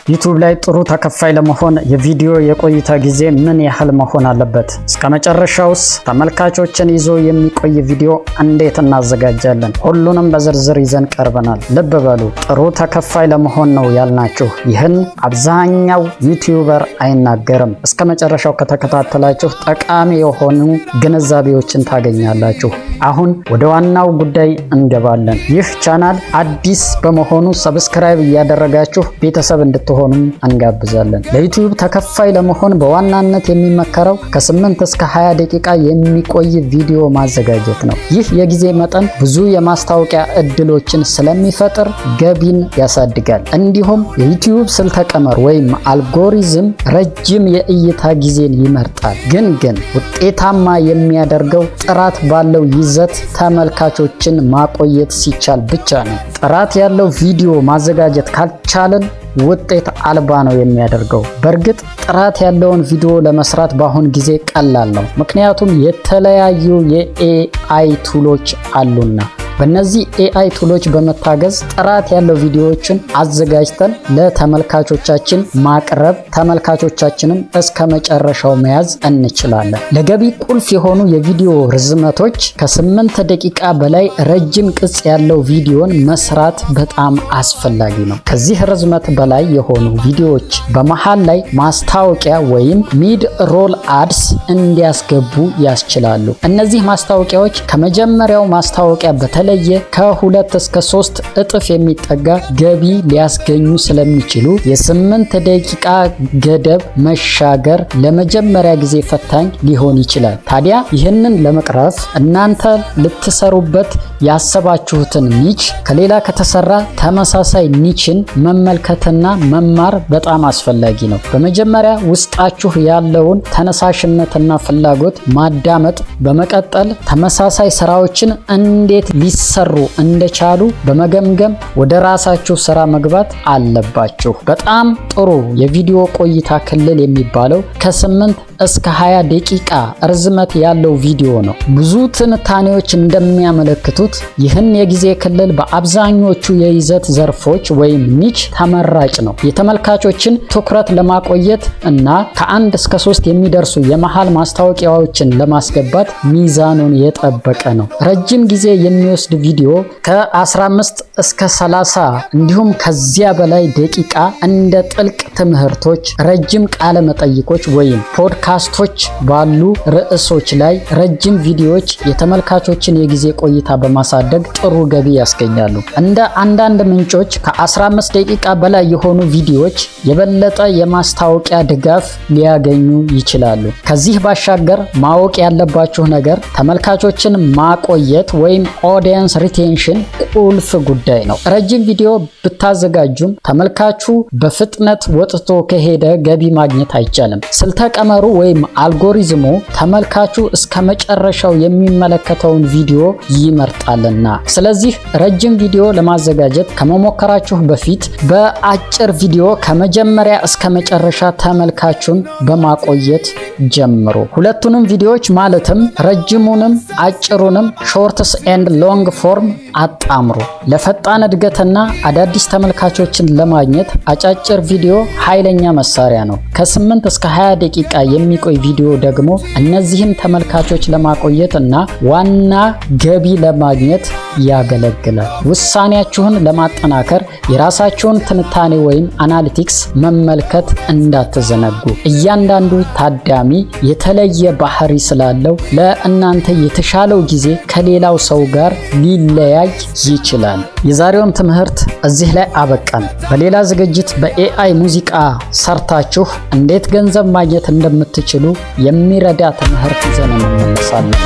ዩቲዩብ ላይ ጥሩ ተከፋይ ለመሆን የቪዲዮ የቆይታ ጊዜ ምን ያህል መሆን አለበት? እስከ መጨረሻውስ ተመልካቾችን ይዞ የሚቆይ ቪዲዮ እንዴት እናዘጋጃለን? ሁሉንም በዝርዝር ይዘን ቀርበናል። ልብ በሉ፣ ጥሩ ተከፋይ ለመሆን ነው ያልናችሁ። ይህን አብዛኛው ዩቲዩበር አይናገርም። እስከ መጨረሻው ከተከታተላችሁ ጠቃሚ የሆኑ ግንዛቤዎችን ታገኛላችሁ። አሁን ወደ ዋናው ጉዳይ እንገባለን። ይህ ቻናል አዲስ በመሆኑ ሰብስክራይብ እያደረጋችሁ ቤተሰብ እንድትሆኑ እንጋብዛለን። ለዩቲዩብ ተከፋይ ለመሆን በዋናነት የሚመከረው ከ8 እስከ 20 ደቂቃ የሚቆይ ቪዲዮ ማዘጋጀት ነው። ይህ የጊዜ መጠን ብዙ የማስታወቂያ እድሎችን ስለሚፈጥር ገቢን ያሳድጋል። እንዲሁም የዩቲዩብ ስልተ ቀመር ወይም አልጎሪዝም ረጅም የእይታ ጊዜን ይመርጣል። ግን ውጤታማ የሚያደርገው ጥራት ባለው ይዘት ተመልካቾችን ማቆየት ሲቻል ብቻ ነው። ጥራት ያለው ቪዲዮ ማዘጋጀት ካልቻለን ውጤት አልባ ነው የሚያደርገው። በእርግጥ ጥራት ያለውን ቪዲዮ ለመስራት በአሁን ጊዜ ቀላል ነው፣ ምክንያቱም የተለያዩ የኤአይ ቱሎች አሉና። በእነዚህ ኤአይ ቱሎች በመታገዝ ጥራት ያለው ቪዲዮዎችን አዘጋጅተን ለተመልካቾቻችን ማቅረብ፣ ተመልካቾቻችንም እስከ መጨረሻው መያዝ እንችላለን። ለገቢ ቁልፍ የሆኑ የቪዲዮ ርዝመቶች ከ8 ደቂቃ በላይ ረጅም ቅጽ ያለው ቪዲዮን መስራት በጣም አስፈላጊ ነው። ከዚህ ርዝመት በላይ የሆኑ ቪዲዮዎች በመሃል ላይ ማስታወቂያ ወይም ሚድ ሮል አድስ እንዲያስገቡ ያስችላሉ። እነዚህ ማስታወቂያዎች ከመጀመሪያው ማስታወቂያ በተለየ ከ2 እስከ 3 እጥፍ የሚጠጋ ገቢ ሊያስገኙ ስለሚችሉ የ8 ደቂቃ ገደብ መሻገር ለመጀመሪያ ጊዜ ፈታኝ ሊሆን ይችላል። ታዲያ ይህንን ለመቅረፍ እናንተ ልትሰሩበት ያሰባችሁትን ኒች ከሌላ ከተሰራ ተመሳሳይ ኒችን መመልከትና መማር በጣም አስፈላጊ ነው። በመጀመሪያ ውስጣችሁ ያለውን ተነሳሽነትና ፍላጎት ማዳመጥ፣ በመቀጠል ተመሳሳይ ስራዎችን እንዴት ሊሰሩ እንደቻሉ በመገምገም ወደ ራሳችሁ ስራ መግባት አለባችሁ። በጣም ጥሩ የቪዲዮ ቆይታ ክልል የሚባለው ከ8 እስከ 20 ደቂቃ ርዝመት ያለው ቪዲዮ ነው። ብዙ ትንታኔዎች እንደሚያመለክቱት ይህን የጊዜ ክልል በአብዛኞቹ የይዘት ዘርፎች ወይም ኒች ተመራጭ ነው። የተመልካቾችን ትኩረት ለማቆየት እና ከ1 እስከ 3 የሚደርሱ የመሃል ማስታወቂያዎችን ለማስገባት ሚዛኑን የጠበቀ ነው። ረጅም ጊዜ የሚወስድ ቪዲዮ ከ15 እስከ 30 እንዲሁም ከዚያ በላይ ደቂቃ እንደ ጥልቅ ትምህርቶች፣ ረጅም ቃለ መጠይቆች ወይም ፖድካስቶች ባሉ ርዕሶች ላይ ረጅም ቪዲዮዎች የተመልካቾችን የጊዜ ቆይታ በማሳደግ ጥሩ ገቢ ያስገኛሉ። እንደ አንዳንድ ምንጮች ከ15 ደቂቃ በላይ የሆኑ ቪዲዮዎች የበለጠ የማስታወቂያ ድጋፍ ሊያገኙ ይችላሉ። ከዚህ ባሻገር ማወቅ ያለባችሁ ነገር ተመልካቾችን ማቆየት ወይም ኦዲየንስ ሪቴንሽን ቁልፍ ጉዳይ ነው። ረጅም ቪዲዮ ብታዘጋጁም ተመልካቹ በፍጥነት ወጥቶ ከሄደ ገቢ ማግኘት አይቻልም። ስልተ ቀመሩ ወይም አልጎሪዝሙ ተመልካቹ እስከ መጨረሻው የሚመለከተውን ቪዲዮ ይመርጣልና። ስለዚህ ረጅም ቪዲዮ ለማዘጋጀት ከመሞከራችሁ በፊት በአጭር ቪዲዮ ከመጀመሪያ እስከ መጨረሻ ተመልካቹን በማቆየት ጀምሩ። ሁለቱንም ቪዲዮዎች ማለትም ረጅሙንም አጭሩንም ሾርትስ ኤንድ ሎንግ ፎርም አጣምሩ። ለፈጣን እድገትና አዳዲስ ተመልካቾችን ለማግኘት አጫጭር ቪዲዮ ኃይለኛ መሳሪያ ነው። ከ8 እስከ 20 ደቂቃ የሚቆይ ቪዲዮ ደግሞ እነዚህን ተመልካቾች ለማቆየት እና ዋና ገቢ ለማግኘት ያገለግላል። ውሳኔያችሁን ለማጠናከር የራሳችሁን ትንታኔ ወይም አናሊቲክስ መመልከት እንዳትዘነጉ። እያንዳንዱ ታዳሚ የተለየ ባህሪ ስላለው ለእናንተ የተሻለው ጊዜ ከሌላው ሰው ጋር ሊለያይ ይችላል። የዛሬውን ትምህርት እዚህ ላይ አበቃን። በሌላ ዝግጅት በኤአይ ሙዚቃ ሰርታችሁ እንዴት ገንዘብ ማግኘት እንደምትችሉ የሚረዳ ትምህርት ይዘን እንመለሳለን።